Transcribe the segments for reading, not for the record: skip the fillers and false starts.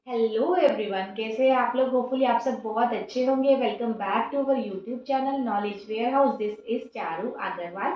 Hello everyone, कैसे हैं आप लोग। होपफुली आप सब बहुत अच्छे होंगे। Welcome back to our YouTube channel knowledge warehouse. This is Charu Agarwal,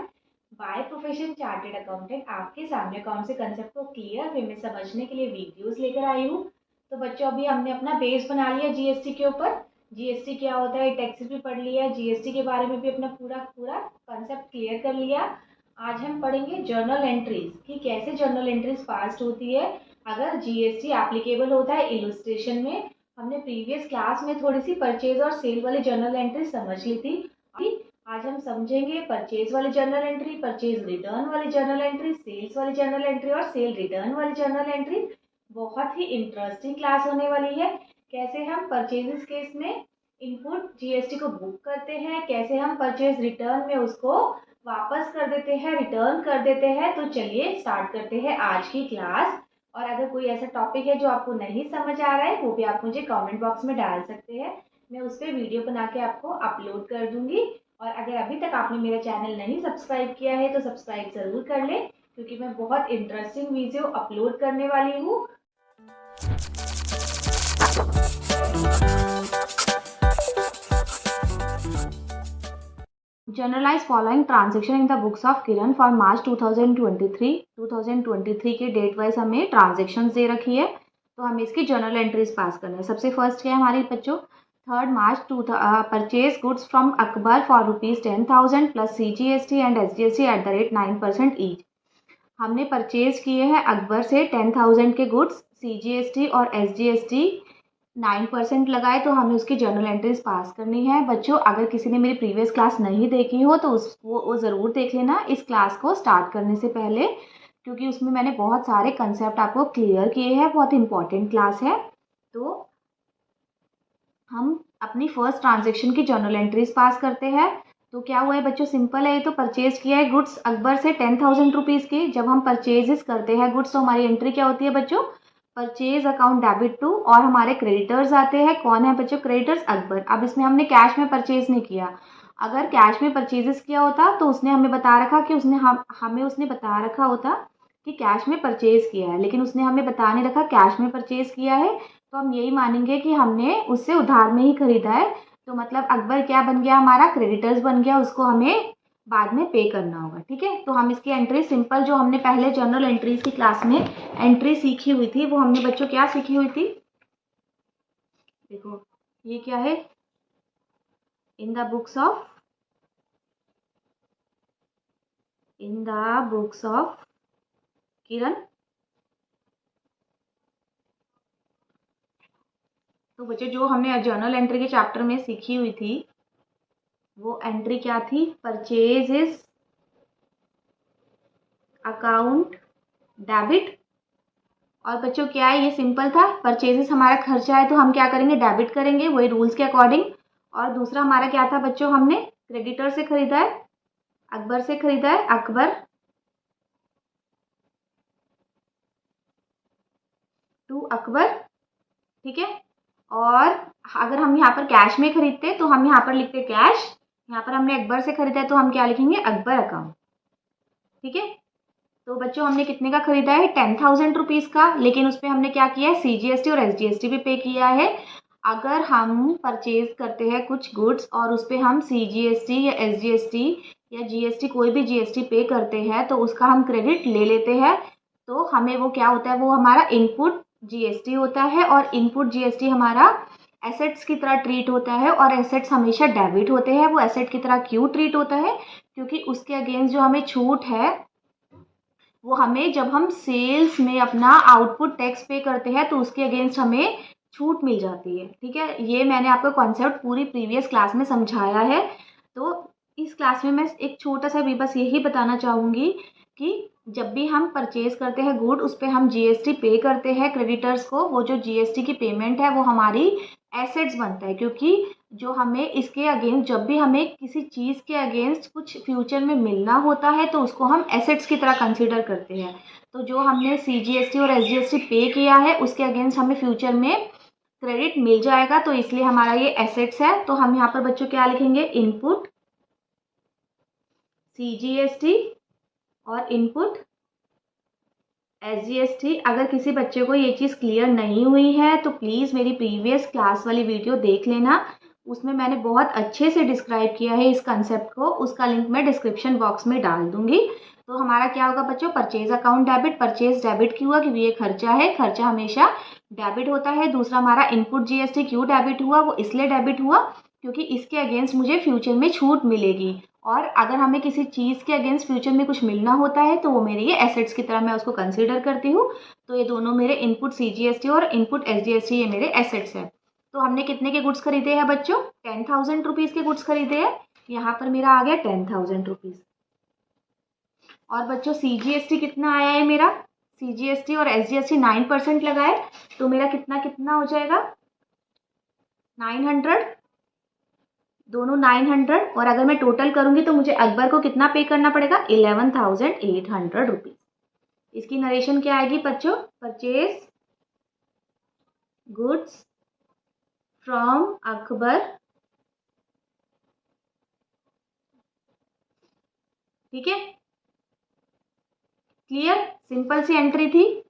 by profession chartered accountant. आपके सामने कौन से कंसेप्ट को क्लियर वे में समझने के लिए वीडियोस लेकर आई हूँ। तो बच्चों, अभी हमने अपना बेस बना लिया जीएसटी के ऊपर। जीएसटी क्या होता है, टैक्सेस भी पढ़ लिया, जीएसटी के बारे में भी अपना पूरा पूरा कंसेप्ट क्लियर कर लिया। आज हम पढ़ेंगे जर्नल एंट्रीज कि कैसे जर्नल एंट्रीज पास होती है, अगर जीएसटी एप्लीकेबल होता है इलस्ट्रेशन में। हमने प्रीवियस क्लास में थोड़ी सी परचेज और सेल वाली जर्नल एंट्री समझ ली थी। अभी आज हम समझेंगे परचेज वाली जर्नल एंट्री, परचेज रिटर्न वाली जर्नल एंट्री, सेल्स वाली जर्नल एंट्री और सेल रिटर्न वाली जर्नल एंट्री। बहुत ही इंटरेस्टिंग क्लास होने वाली है। कैसे हम परचेजेस केस में इनपुट जीएसटी को बुक करते हैं, कैसे हम परचेज रिटर्न में उसको वापस कर देते हैं, रिटर्न कर देते हैं। तो चलिए स्टार्ट करते हैं आज की क्लास। और अगर कोई ऐसा टॉपिक है जो आपको नहीं समझ आ रहा है, वो भी आप मुझे कमेंट बॉक्स में डाल सकते हैं। मैं उस पर वीडियो बना के आपको अपलोड कर दूंगी। और अगर अभी तक आपने मेरा चैनल नहीं सब्सक्राइब किया है तो सब्सक्राइब ज़रूर कर लें, क्योंकि मैं बहुत इंटरेस्टिंग वीडियो अपलोड करने वाली हूँ। Generalize following transaction in the books of Kiran for March 2023 के डेट वाइज हमें ट्रांजेक्शन्स दे रखी है, तो हमें इसकी जर्नल एंट्रीज पास करना है। सबसे फर्स्ट क्या है हमारी बच्चों, 3 March purchase goods from Akbar for ₹10,000 plus CGST and SGST at the rate 9% each. हमने परचेज किए हैं अकबर से 10,000 के गुड्स, CGST और SGST 9% लगाए, तो हमें उसकी जर्नल एंट्रीज पास करनी है। बच्चों, अगर किसी ने मेरी प्रीवियस क्लास नहीं देखी हो तो वो ज़रूर देख लेना इस क्लास को स्टार्ट करने से पहले, क्योंकि उसमें मैंने बहुत सारे कंसेप्ट आपको क्लियर किए हैं। बहुत इंपॉर्टेंट क्लास है। तो हम अपनी फर्स्ट ट्रांजेक्शन की जर्नल एंट्रीज पास करते हैं। तो क्या हुआ है बच्चों, सिंपल है। ये तो परचेज किया है गुड्स अकबर से 10,000 रुपीज़ की। जब हम परचेजेस करते हैं गुड्स, तो हमारी एंट्री क्या होती है बच्चों, परचेज अकाउंट डेबिट टू, और हमारे क्रेडिटर्स आते हैं। कौन है बच्चों, क्रेडिटर्स अकबर। अब इसमें हमने कैश में परचेज नहीं किया। अगर कैश में परचेजेस किया होता तो उसने हमें बता रखा कि हमें उसने बता रखा होता कि कैश में परचेज किया है, लेकिन उसने हमें बता नहीं रखा कैश में परचेज किया है। तो हम यही मानेंगे कि हमने उससे उधार में ही खरीदा है। तो मतलब अकबर क्या बन गया, हमारा क्रेडिटर्स बन गया, उसको हमें बाद में पे करना होगा। ठीक है, तो हम इसकी एंट्री सिंपल, जो हमने पहले जर्नल एंट्रीज की क्लास में एंट्री सीखी हुई थी, वो हमने बच्चों क्या सीखी हुई थी, देखो ये क्या है, इन द बुक्स ऑफ किरण। तो बच्चों, जो हमने जर्नल एंट्री के चैप्टर में सीखी हुई थी, वो एंट्री क्या थी, परचेजेस अकाउंट डेबिट। और बच्चों क्या है, ये सिंपल था, परचेजेस हमारा खर्चा है तो हम क्या करेंगे, डेबिट करेंगे, वही रूल्स के अकॉर्डिंग। और दूसरा हमारा क्या था बच्चों, हमने क्रेडिटर से खरीदा है, अकबर से खरीदा है, अकबर टू अकबर। ठीक है। और अगर हम यहाँ पर कैश में खरीदते तो हम यहाँ पर लिखते कैश, यहाँ पर हमने अकबर से खरीदा है तो हम क्या लिखेंगे, अकबर अकाउंट। ठीक है। तो बच्चों, हमने कितने का खरीदा है, 10,000 रुपीज़ का, लेकिन उस पर हमने क्या किया है, CGST और SGST भी पे किया है। अगर हम परचेज करते हैं कुछ गुड्स और उस पर हम CGST या SGST या GST, कोई भी GST पे करते हैं, तो उसका हम क्रेडिट ले लेते हैं। तो हमें वो क्या होता है, वो हमारा इनपुट GST होता है, और इनपुट GST हमारा एसेट्स की तरह ट्रीट होता है। और एसेट्स हमेशा डेबिट होते हैं। वो एसेट की तरह क्यों ट्रीट होता है, क्योंकि उसके अगेंस्ट जो हमें छूट है, वो हमें जब हम सेल्स में अपना आउटपुट टैक्स पे करते हैं तो उसके अगेंस्ट हमें छूट मिल जाती है। ठीक है, ये मैंने आपको कॉन्सेप्ट पूरी प्रीवियस क्लास में समझाया है। तो इस क्लास में मैं एक छोटा सा भी बस यही बताना चाहूँगी कि जब भी हम परचेज करते हैं गुड, उस पर हम GST पे करते हैं क्रेडिटर्स को। वो जो GST की पेमेंट है वो हमारी एसेट्स बनता है, क्योंकि जो हमें इसके अगेंस्ट, जब भी हमें किसी चीज़ के अगेंस्ट कुछ फ्यूचर में मिलना होता है तो उसको हम एसेट्स की तरह कंसीडर करते हैं। तो जो हमने CGST और SGST पे किया है उसके अगेंस्ट हमें फ्यूचर में क्रेडिट मिल जाएगा, तो इसलिए हमारा ये एसेट्स है। तो हम यहाँ पर बच्चों क्या लिखेंगे, इनपुट CGST और इनपुट SGST। अगर किसी बच्चे को ये चीज़ क्लियर नहीं हुई है तो प्लीज़ मेरी प्रीवियस क्लास वाली वीडियो देख लेना, उसमें मैंने बहुत अच्छे से डिस्क्राइब किया है इस कंसेप्ट को, उसका लिंक मैं डिस्क्रिप्शन बॉक्स में डाल दूंगी। तो हमारा क्या होगा बच्चों, purchase account debit. Purchase debit क्यों हुआ, क्योंकि ये खर्चा है, खर्चा हमेशा डेबिट होता है। दूसरा हमारा इनपुट GST क्यों डेबिट हुआ, वो इसलिए डेबिट हुआ क्योंकि इसके अगेंस्ट मुझे फ्यूचर में छूट मिलेगी, और अगर हमें किसी चीज़ के अगेंस्ट फ्यूचर में कुछ मिलना होता है तो वो मेरे ये एसेट्स की तरह मैं उसको कंसीडर करती हूँ। तो ये दोनों मेरे इनपुट CGST और इनपुट SGST ये मेरे एसेट्स हैं। तो हमने कितने के गुड्स खरीदे हैं बच्चों, 10,000 रुपीज़ के गुड्स खरीदे हैं। यहाँ पर मेरा आ गया 10,000 रुपीज़। और बच्चों CGST कितना आया है मेरा, CGST और SGST 9% लगाए, तो मेरा कितना कितना हो जाएगा 900, दोनों 900। और अगर मैं टोटल करूंगी तो मुझे अकबर को कितना पे करना पड़ेगा, 11,800 रुपीज़। इसकी नरेशन क्या आएगी बच्चों, परचेज गुड्स फ्रॉम अकबर, ठीक है, क्लियर। सिंपल सी एंट्री थी,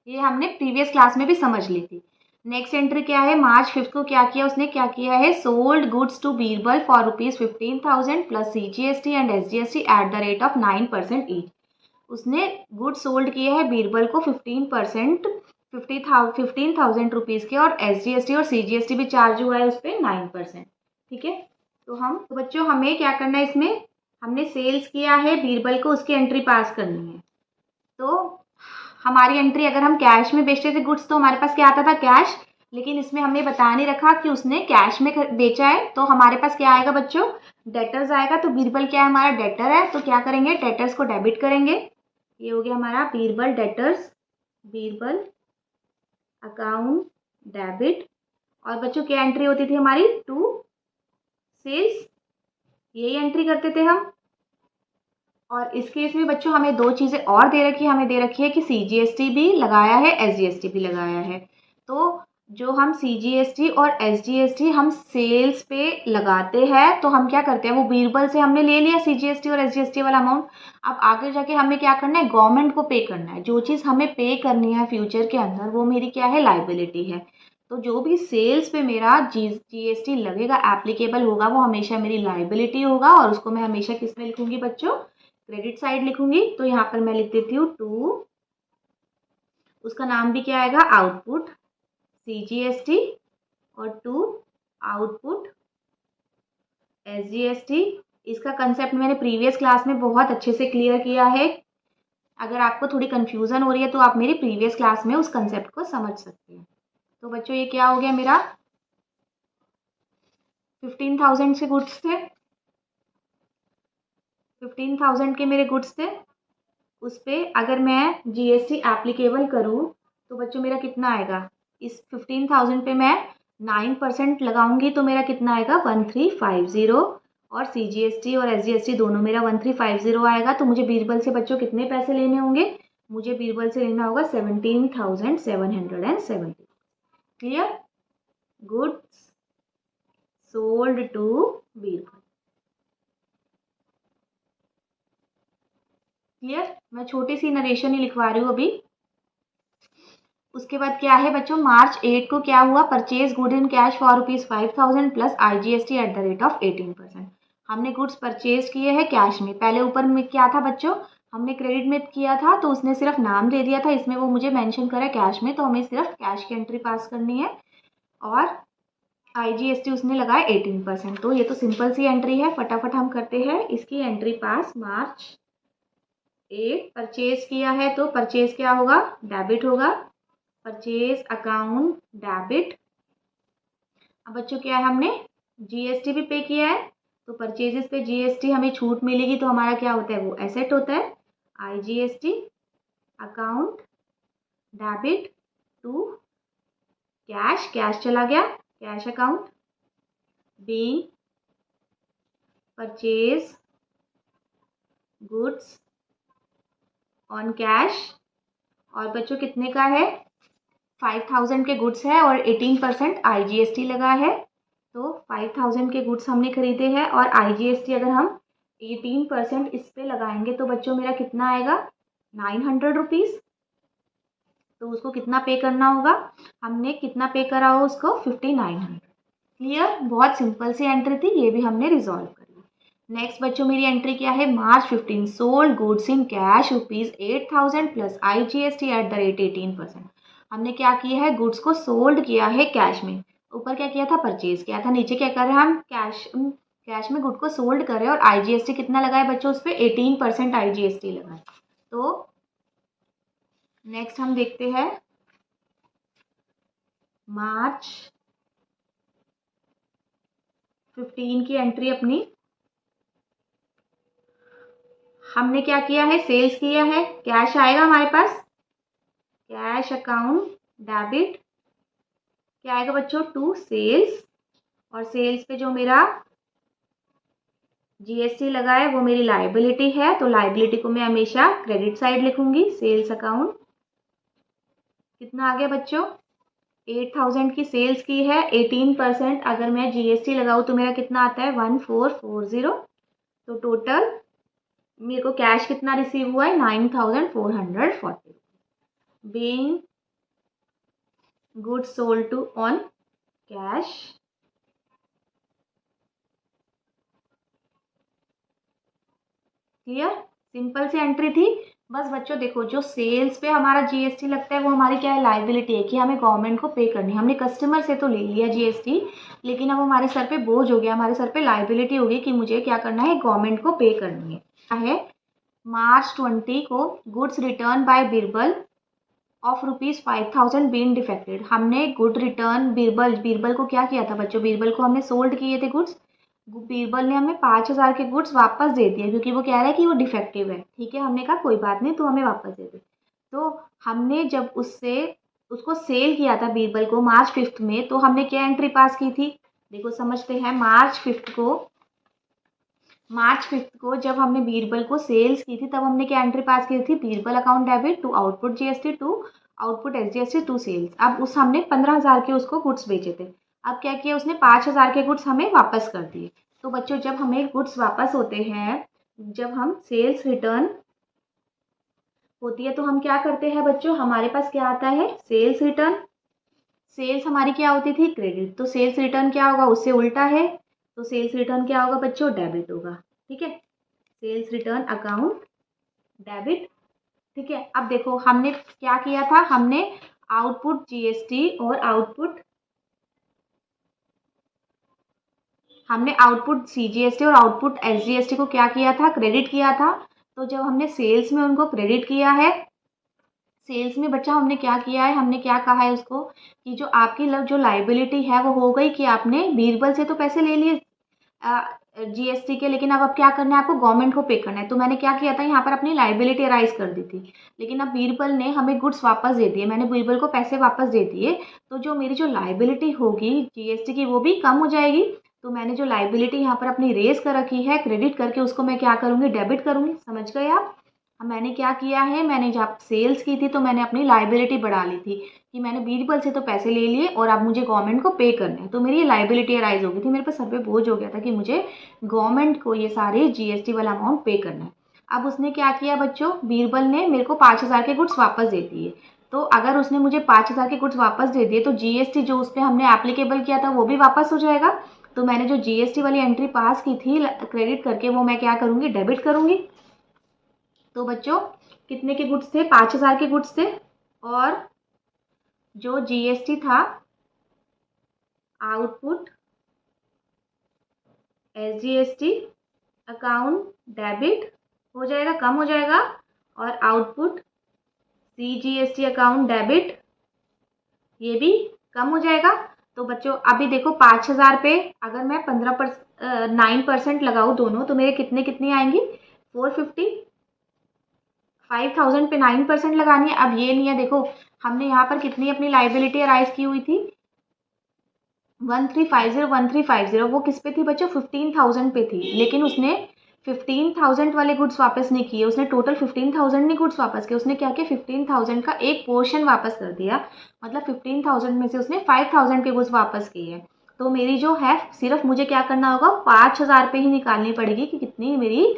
ये हमने प्रीवियस क्लास में भी समझ ली थी। नेक्स्ट एंट्री क्या है, मार्च 5 को क्या किया उसने, क्या किया है, sold goods to Birbal for ₹15,000 plus CGST and SGST at the rate of 9% each. उसने गुड सोल्ड किए हैं बीरबल को 15%, 15,000 रुपीज़ के, और SGST और CGST भी चार्ज हुआ है उस पर 9%, ठीक है। तो बच्चों हमें क्या करना है, इसमें हमने सेल्स किया है बीरबल को, उसकी एंट्री पास करनी है। तो हमारी एंट्री, अगर हम कैश में बेचते थे गुड्स तो हमारे पास क्या आता था, कैश। लेकिन इसमें हमने बता नहीं रखा कि उसने कैश में बेचा है, तो हमारे पास क्या आएगा बच्चों, डेटर्स आएगा। तो बीरबल क्या है, हमारा डेटर है, तो क्या करेंगे, डेटर्स को डेबिट करेंगे। ये हो गया हमारा Birbal debtors, Birbal account debit. और बच्चों क्या एंट्री होती थी हमारी, टू सेल्स, यही एंट्री करते थे हम। और इस केस में बच्चों हमें दो चीज़ें और दे रखी है, हमें दे रखी है कि CGST भी लगाया है, SGST भी लगाया है। तो जो हम CGST और SGST हम सेल्स पे लगाते हैं, तो हम क्या करते हैं, वो बीरबल से हमने ले लिया CGST और SGST वाला अमाउंट। अब आगे जाके हमें क्या करना है, गवर्नमेंट को पे करना है। जो चीज़ हमें पे करनी है फ्यूचर के अंदर, वो मेरी क्या है, लाइबिलिटी है। तो जो भी सेल्स पे मेरा GST लगेगा, एप्लीकेबल होगा, वो हमेशा मेरी लाइबिलिटी होगा, और उसको मैं हमेशा किस में लिखूंगी बच्चों, क्रेडिट साइड लिखूंगी। तो यहाँ पर मैं लिख देती हूँ टू, उसका नाम भी क्या आएगा, आउटपुट CGST, और टू आउटपुट SGST। इसका कंसेप्ट मैंने प्रीवियस क्लास में बहुत अच्छे से क्लियर किया है। अगर आपको थोड़ी कंफ्यूजन हो रही है तो आप मेरी प्रीवियस क्लास में उस कंसेप्ट को समझ सकते हैं। तो बच्चों ये क्या हो गया, मेरा 15,000 से गुड्स थे, 15,000 के मेरे गुड्स थे। उस पर अगर मैं GST एप्लीकेबल करूँ तो बच्चों मेरा कितना आएगा, इस 15,000 पे मैं 9% लगाऊंगी तो मेरा कितना आएगा, 1350। और CGST और SGST दोनों मेरा 1350 आएगा। तो मुझे बीरबल से बच्चों कितने पैसे लेने होंगे, मुझे बीरबल से लेना होगा 17,770। Clear, goods sold to Birbal, clear. मैं छोटी सी नरेशन ही लिखवा रही हूँ अभी। उसके बाद क्या है बच्चों, मार्च 8 को क्या हुआ, purchase good in cash for ₹5,000 plus IGST eight the rate of 18%। हमने गुड्स परचेज किए हैं कैश में। पहले ऊपर में क्या था बच्चों, हमने क्रेडिट में किया था, तो उसने सिर्फ नाम दे दिया था, इसमें वो मुझे मेंशन करे कैश में, तो हमें सिर्फ कैश की एंट्री पास करनी है। और IGST उसने लगाया 18%। तो ये तो सिंपल सी एंट्री है, फटाफट हम करते हैं इसकी एंट्री पास। मार्च 8 परचेज किया है, तो परचेज क्या होगा, डेबिट होगा, परचेज अकाउंट डेबिट। अब बच्चों क्या है, हमने GST भी पे किया है, तो परचेजेस पे GST हमें छूट मिलेगी, तो हमारा क्या होता है, वो एसेट होता है। IGST account debit to cash, cash चला गया, cash account being purchase goods on cash. और बच्चों कितने का है, 5,000 के गुड्स है और 18% IGST लगा है। तो 5,000 के गुड्स हमने खरीदे हैं, और IGST अगर हम 18% इस पे लगाएंगे तो बच्चों मेरा कितना आएगा, 900 रुपीज़। तो उसको कितना पे करना होगा, हमने कितना पे करा हो उसको 5900। क्लियर, बहुत सिंपल सी एंट्री थी, ये भी हमने रिजॉल्व कर ली। नेक्स्ट बच्चों मेरी एंट्री क्या है, मार्च 15 sold goods in cash ₹8000 plus IGST eight the rate 18%। हमने क्या किया है, गुड्स को सोल्ड किया है कैश में, ऊपर क्या किया था, परचेज किया था, नीचे क्या कर रहे हैं हम, कैश में गुड को सोल्ड कर रहे हैं और IGST कितना लगाए बच्चों, उस पर 18% IGST लगाए। तो नेक्स्ट हम देखते हैं मार्च 15 की एंट्री अपनी। हमने क्या किया है, सेल्स किया है, कैश आएगा हमारे पास, कैश अकाउंट डेबिट क्या आएगा बच्चों, टू सेल्स, और सेल्स पे जो मेरा GST लगा है वो मेरी लाइबिलिटी है, तो लाइबिलिटी को मैं हमेशा क्रेडिट साइड लिखूंगी। सेल्स अकाउंट कितना आ गया बच्चों, 8000 की सेल्स की है, 18% अगर मैं GST लगाऊँ तो मेरा कितना आता है 1440। तो टोटल मेरे को कैश कितना रिसीव हुआ है 9440, being goods sold to on cash. Clear, simple सी एंट्री थी। बस बच्चों देखो, जो सेल्स पे हमारा GST लगता है वो हमारी क्या है, लाइबिलिटी है कि हमें गवर्नमेंट को पे करनी है। हमने कस्टमर से तो ले लिया GST, लेकिन अब हमारे सर पे बोझ हो गया, हमारे सर पे लाइबिलिटी हो गई कि मुझे क्या करना है, गवर्नमेंट को पे करनी है। क्या है, मार्च 20 को goods return by Birbal of ₹5000 been defected. हमने गुड रिटर्न बीरबल को क्या किया था बच्चों, बीरबल को हमने सोल्ड किए थे गुड्स, बीरबल ने हमें 5000 के गुड्स वापस दे दिए क्योंकि वो कह रहा है कि वो डिफेक्टिव है। ठीक है, हमने कहा कोई बात नहीं, तो हमें वापस दे दे। तो हमने जब उसको सेल किया था बीरबल को मार्च 5 में, तो हमने क्या एंट्री पास की थी, देखो समझते हैं। मार्च 5 को जब हमने बीरबल को सेल्स की थी तब हमने क्या एंट्री पास की थी, Birbal account debit to output GST to output SGST to sales. अब उस हमने 15,000 के उसको गुड्स बेचे थे, अब क्या किया उसने 5,000 के गुड्स हमें वापस कर दिए। तो बच्चों जब हमें गुड्स वापस होते हैं, जब हम सेल्स रिटर्न होती है तो हम क्या करते हैं बच्चों, हमारे पास क्या आता है, सेल्स रिटर्न। सेल्स हमारी क्या होती थी, क्रेडिट, तो सेल्स रिटर्न क्या होगा, उससे उल्टा है, तो सेल्स रिटर्न क्या होगा बच्चों, डेबिट होगा। ठीक है, सेल्स रिटर्न अकाउंट डेबिट। ठीक है, अब देखो हमने क्या किया था, हमने आउटपुट GST और आउटपुट CGST और आउटपुट SGST को क्या किया था, क्रेडिट किया था। तो जब हमने सेल्स में उनको क्रेडिट किया है, सेल्स में बच्चा हमने क्या किया है, हमने क्या कहा है उसको कि जो आपकी जो लाइबिलिटी है वो हो गई कि आपने बीरबल से तो पैसे ले लिए GST के, लेकिन अब क्या करना है आपको, गवर्नमेंट को पे करना है। तो मैंने क्या किया था, यहाँ पर अपनी लाइबिलिटी राइज कर दी थी, लेकिन अब बीरबल ने हमें गुड्स वापस दे दिए, मैंने बीरबल को पैसे वापस दे दिए, तो जो मेरी जो लाइबिलिटी होगी GST की वो भी कम हो जाएगी। तो मैंने जो लाइबिलिटी यहाँ पर अपनी रेज कर रखी है क्रेडिट करके, उसको मैं क्या करूँगी, डेबिट करूँगी। समझ गए आप। अब मैंने क्या किया है, मैंने जब सेल्स की थी तो मैंने अपनी लाइबिलिटी बढ़ा ली थी कि मैंने बीरबल से तो पैसे ले लिए और अब मुझे गवर्नमेंट को पे करना है, तो मेरी ये लाइबिलिटी राइज हो गई थी, मेरे पास सर पे बोझ हो गया था कि मुझे गवर्नमेंट को ये सारे GST वाला अमाउंट पे करना है। अब उसने क्या किया बच्चों, बीरबल ने मेरे को 5,000 के गुड्स वापस दे दिए। तो अगर उसने मुझे 5,000 के गुड्स वापस दे दिए तो GST जो उस पर हमने एप्लीकेबल किया था वो भी वापस हो जाएगा। तो मैंने जो GST वाली एंट्री पास की थी क्रेडिट करके, वो मैं क्या करूँगी, डेबिट करूँगी। तो बच्चों कितने के गुड्स थे, 5,000 के गुड्स थे, और जो GST था आउटपुट SGST अकाउंट डेबिट हो जाएगा, कम हो जाएगा, और आउटपुट CGST अकाउंट डेबिट ये भी कम हो जाएगा। तो बच्चों अभी देखो 5,000 पे अगर मैं 9% लगाऊँ दोनों, तो मेरे कितने कितनी आएंगी, 450। 5,000 पे 9% लगानी है। अब ये नहीं है, देखो हमने यहाँ पर कितनी अपनी लाइबिलिटी राइज की हुई थी, 1350 वो किस पे थी बच्चों, 15,000 पे थी, लेकिन उसने 15,000 वाले गुड्स वापस नहीं किए, उसने टोटल 15,000 नहीं गुड्स वापस किए, उसने क्या किया 15,000 का एक पोर्शन वापस कर दिया, मतलब 15,000 में से उसने 5,000 के गुड्स वापस किए। तो मेरी जो है सिर्फ मुझे क्या करना होगा, 5,000 पे ही निकालनी पड़ेगी कि कितनी मेरी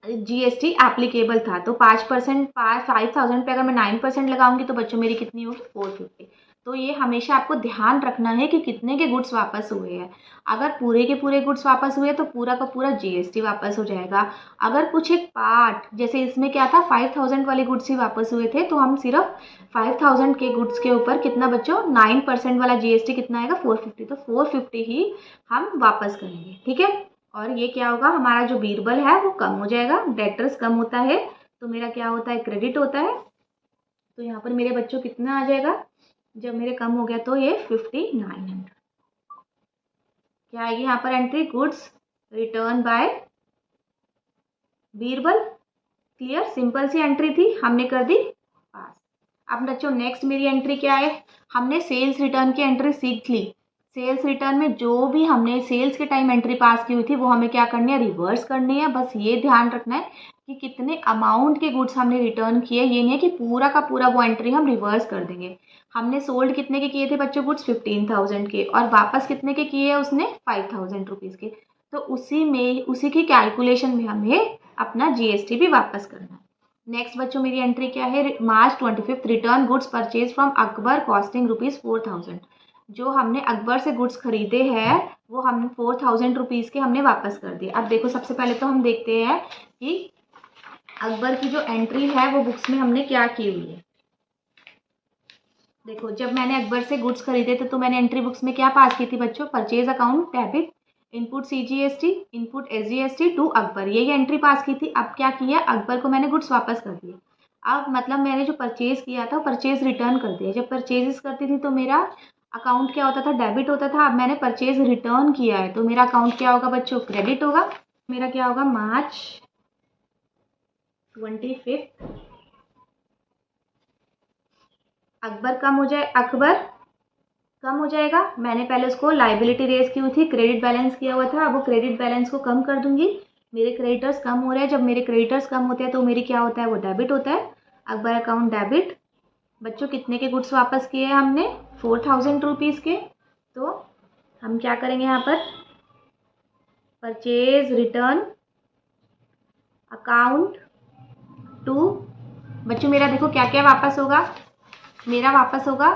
जीएसटी एप्लीकेबल था। तो 5%, 5000 पे अगर मैं 9% लगाऊंगी तो बच्चों मेरी कितनी होगी 450। तो ये हमेशा आपको ध्यान रखना है कि कितने के गुड्स वापस हुए हैं। अगर पूरे के पूरे गुड्स वापस हुए तो पूरा का पूरा जीएसटी वापस हो जाएगा। अगर कुछ एक पार्ट, जैसे इसमें क्या था 5000 वाले गुड्स ही वापस हुए थे, तो हम सिर्फ 5000 के गुड्स के ऊपर कितना बच्चों 9% वाला जीएसटी कितना आएगा 450। तो 450 ही हम वापस करेंगे, ठीक है। और ये क्या होगा, हमारा जो बीरबल है वो कम हो जाएगा, डेटर्स कम होता है तो मेरा क्या होता है क्रेडिट होता है। तो यहाँ पर मेरे बच्चों कितना आ जाएगा, जब मेरे कम हो गया तो ये 5900। क्या आएगी यहाँ पर entry, goods return by Birbal. Clear, simple सी एंट्री थी, हमने कर दी पास। अब बच्चों नेक्स्ट मेरी एंट्री क्या है, हमने सेल्स रिटर्न की एंट्री सीख ली। सेल्स रिटर्न में जो भी हमने सेल्स के टाइम एंट्री पास की हुई थी वो हमें क्या करनी है, रिवर्स करनी है। बस ये ध्यान रखना है कि कितने अमाउंट के गुड्स हमने रिटर्न किए, ये नहीं है कि पूरा का पूरा वो एंट्री हम रिवर्स कर देंगे। हमने सोल्ड कितने के किए थे बच्चों गुड्स 15,000 के, और वापस कितने के किए उसने 5000 रुपीज़ के। तो उसी में उसी की कैलकुलेशन में हमें अपना जीएसटी भी वापस करना है। नेक्स्ट बच्चों मेरी एंट्री क्या है, मार्च 25 return goods purchase from Akbar costing ₹4000। जो हमने अकबर से गुड्स खरीदे हैं वो हमने 4000 रुपीज़ के हमने वापस कर दिए। अब देखो सबसे पहले तो हम देखते हैं कि अकबर की जो एंट्री है वो बुक्स में हमने क्या की हुई है। देखो जब मैंने अकबर से गुड्स खरीदे थे तो मैंने एंट्री बुक्स में क्या पास की थी बच्चों, purchase account debit, input CGST, input SGST to Akbar, यही एंट्री पास की थी। अब क्या किया, अकबर को मैंने गुड्स वापस कर दिए। अब मतलब मैंने जो परचेज किया था परचेज रिटर्न कर दिया। जब परचेजेस करती थी तो मेरा अकाउंट क्या होता था, डेबिट होता था। अब मैंने परचेज रिटर्न किया है तो मेरा अकाउंट क्या होगा बच्चों, क्रेडिट होगा। मेरा क्या होगा, मार्च 25 अकबर कम हो जाए, अकबर कम हो जाएगा। मैंने पहले उसको लाइबिलिटी रेज की हुई थी, क्रेडिट बैलेंस किया हुआ था, अब वो क्रेडिट बैलेंस को कम कर दूंगी। मेरे क्रेडिटर्स कम हो रहे हैं, जब मेरे क्रेडिटर्स कम होते हैं तो मेरी क्या होता है, वो डेबिट होता है। Akbar account debit. बच्चों कितने के गुड्स वापस किए हैं हमने, 4000 रुपीज़ के। तो हम क्या करेंगे यहाँ पर, परचेज रिटर्न अकाउंट टू, बच्चों मेरा देखो क्या क्या वापस होगा, मेरा वापस होगा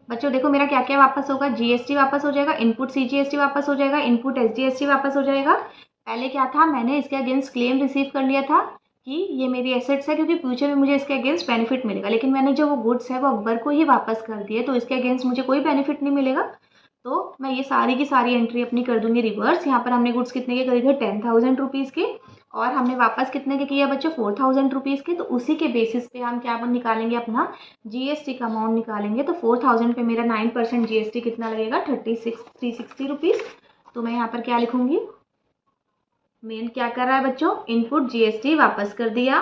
बच्चों देखो मेरा क्या क्या वापस होगा, जीएसटी वापस हो जाएगा, इनपुट सीजीएसटी वापस हो जाएगा, इनपुट एसजीएसटी वापस हो जाएगा। पहले क्या था, मैंने इसके अगेंस्ट क्लेम रिसीव कर लिया था कि ये मेरी एसेट्स है क्योंकि फ्यूचर में मुझे इसके अगेंस्ट बेनिफिट मिलेगा। लेकिन मैंने जो वो गुड्स है वो अकबर को ही वापस कर दिए तो इसके अगेंस्ट मुझे कोई बेनिफिट नहीं मिलेगा। तो मैं ये सारी की सारी एंट्री अपनी कर दूंगी रिवर्स। यहाँ पर हमने गुड्स कितने के खरीदे, 10,000 रुपीज़ के, और हमने वापस कितने के किया बच्चों, 4000 रुपीज़ के। तो उसी के बेसिस पे हम क्या निकालेंगे, अपना जीएसटी का अमाउंट निकालेंगे। तो 4000 पे मेरा 9% जीएसटी कितना लगेगा, 360 रुपीज़। तो मैं यहाँ पर क्या लिखूंगी, मेन क्या कर रहा है बच्चों, इनपुट जीएसटी वापस कर दिया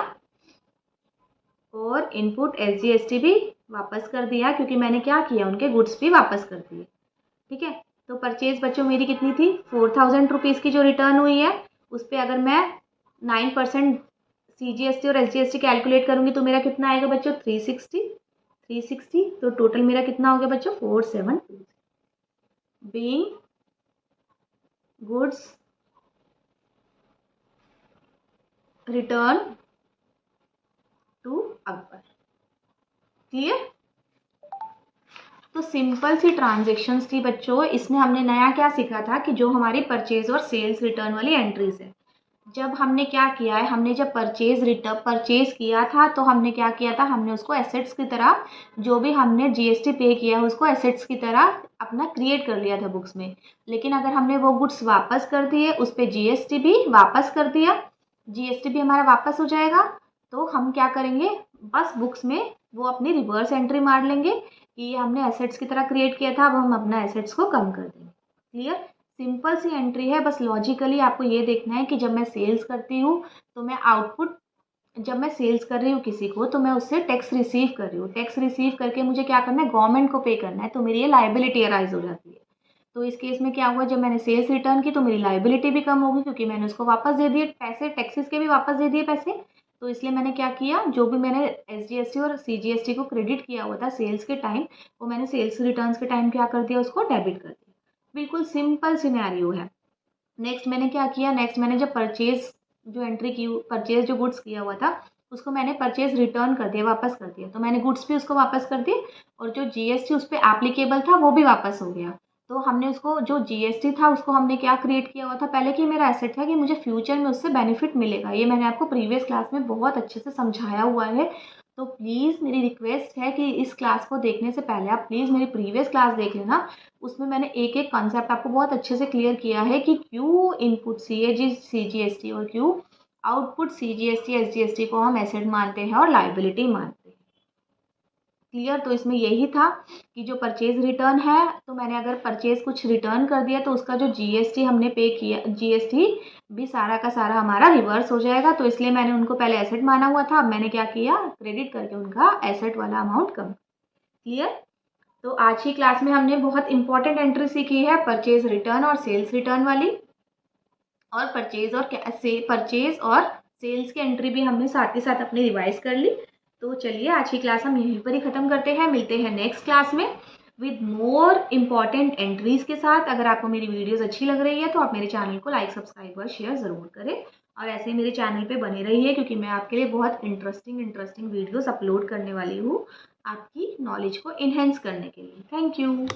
और इनपुट एसजीएसटी भी वापस कर दिया क्योंकि मैंने क्या किया, उनके गुड्स भी वापस कर दिए। ठीक है, तो परचेज बच्चों मेरी कितनी थी, 4000 रुपीज़ की जो रिटर्न हुई है उस पर अगर मैं 9% सीजीएसटी और एसजीएसटी कैलकुलेट करूंगी तो मेरा कितना आएगा बच्चों, 360। तो टोटल मेरा कितना हो गया बच्चों, 472। Being goods return to Akbar. Clear, तो सिंपल सी ट्रांजेक्शन्स थी बच्चों। इसमें हमने नया क्या सीखा था कि जो हमारी परचेज और सेल्स रिटर्न वाली एंट्रीज है, जब हमने क्या किया है, हमने जब परचेज किया था तो हमने क्या किया था, हमने उसको एसेट्स की तरह, जो भी हमने जीएसटी पे किया है उसको एसेट्स की तरह अपना क्रिएट कर लिया था बुक्स में। लेकिन अगर हमने वो गुड्स वापस कर दिए, उस पर जीएसटी भी वापस कर दिया, जीएसटी भी हमारा वापस हो जाएगा, तो हम क्या करेंगे, बस बुक्स में वो अपनी रिवर्स एंट्री मार लेंगे कि ये हमने एसेट्स की तरह क्रिएट किया था, अब हम अपना एसेट्स को कम कर देंगे। क्लियर, सिंपल सी एंट्री है। बस लॉजिकली आपको ये देखना है कि जब मैं सेल्स करती हूँ तो मैं आउटपुट, जब मैं सेल्स कर रही हूँ किसी को तो मैं उससे टैक्स रिसीव कर रही हूँ, टैक्स रिसीव करके मुझे क्या करना है, गवर्नमेंट को पे करना है, तो मेरी ये लाइबिलिटी अराइज हो जाती है। तो इस केस में क्या हुआ, जब मैंने सेल्स रिटर्न की तो मेरी लाइबिलिटी भी कम होगी क्योंकि मैंने उसको वापस दे दिए पैसे, टैक्सेस के भी वापस दे दिए पैसे। तो इसलिए मैंने क्या किया, जो भी मैंने एसजीएसटी और सीजीएसटी को क्रेडिट किया हुआ था सेल्स के टाइम, वो मैंने सेल्स रिटर्न्स के टाइम क्या कर दिया, उसको डेबिट कर दिया। बिल्कुल सिंपल सिनेरियो है। नेक्स्ट मैंने क्या किया, नेक्स्ट मैंने जब परचेज जो एंट्री की परचेज जो गुड्स किया हुआ था उसको मैंने परचेज रिटर्न कर दिया, वापस कर दिया। तो मैंने गुड्स भी उसको वापस कर दी और जो जीएसटी उस पर एप्लीकेबल था वो भी वापस हो गया। तो हमने उसको जो जीएसटी था उसको हमने क्या क्रिएट किया हुआ था पहले कि मेरा एसेट था कि मुझे फ्यूचर में उससे बेनिफिट मिलेगा। ये मैंने आपको प्रीवियस क्लास में बहुत अच्छे से समझाया हुआ है। तो प्लीज़ मेरी रिक्वेस्ट है कि इस क्लास को देखने से पहले आप प्लीज़ मेरी प्रीवियस क्लास देख लेना। उसमें मैंने एक एक कॉन्सेप्ट आपको बहुत अच्छे से क्लियर किया है कि क्यों इनपुट सीजीएसटी और क्यों आउटपुट सीजीएसटी एसजीएसटी को हम एसेट मानते हैं और लाइबिलिटी मानते हैं। क्लियर? तो इसमें यही था कि जो परचेज रिटर्न है, तो मैंने अगर परचेज कुछ रिटर्न कर दिया तो उसका जो जीएसटी हमने पे किया, जीएसटी भी सारा का सारा हमारा रिवर्स हो जाएगा। तो इसलिए मैंने उनको पहले एसेट माना हुआ था, अब मैंने क्या किया, क्रेडिट करके उनका एसेट वाला अमाउंट कम। क्लियर? तो आज की क्लास में हमने बहुत इंपॉर्टेंट एंट्री सीखी है, परचेज रिटर्न और सेल्स रिटर्न वाली, और परचेज और सेल्स की एंट्री भी हमने साथ के साथ अपनी रिवाइज कर ली। तो चलिए आज की क्लास हम यहीं पर ही ख़त्म करते हैं, मिलते हैं नेक्स्ट क्लास में विद मोर इम्पॉर्टेंट एंट्रीज के साथ। अगर आपको मेरी वीडियोस अच्छी लग रही है तो आप मेरे चैनल को लाइक, सब्सक्राइब और शेयर ज़रूर करें, और ऐसे ही मेरे चैनल पे बने रहिए क्योंकि मैं आपके लिए बहुत इंटरेस्टिंग वीडियोस अपलोड करने वाली हूँ आपकी नॉलेज को इन्हेंस करने के लिए। Thank you.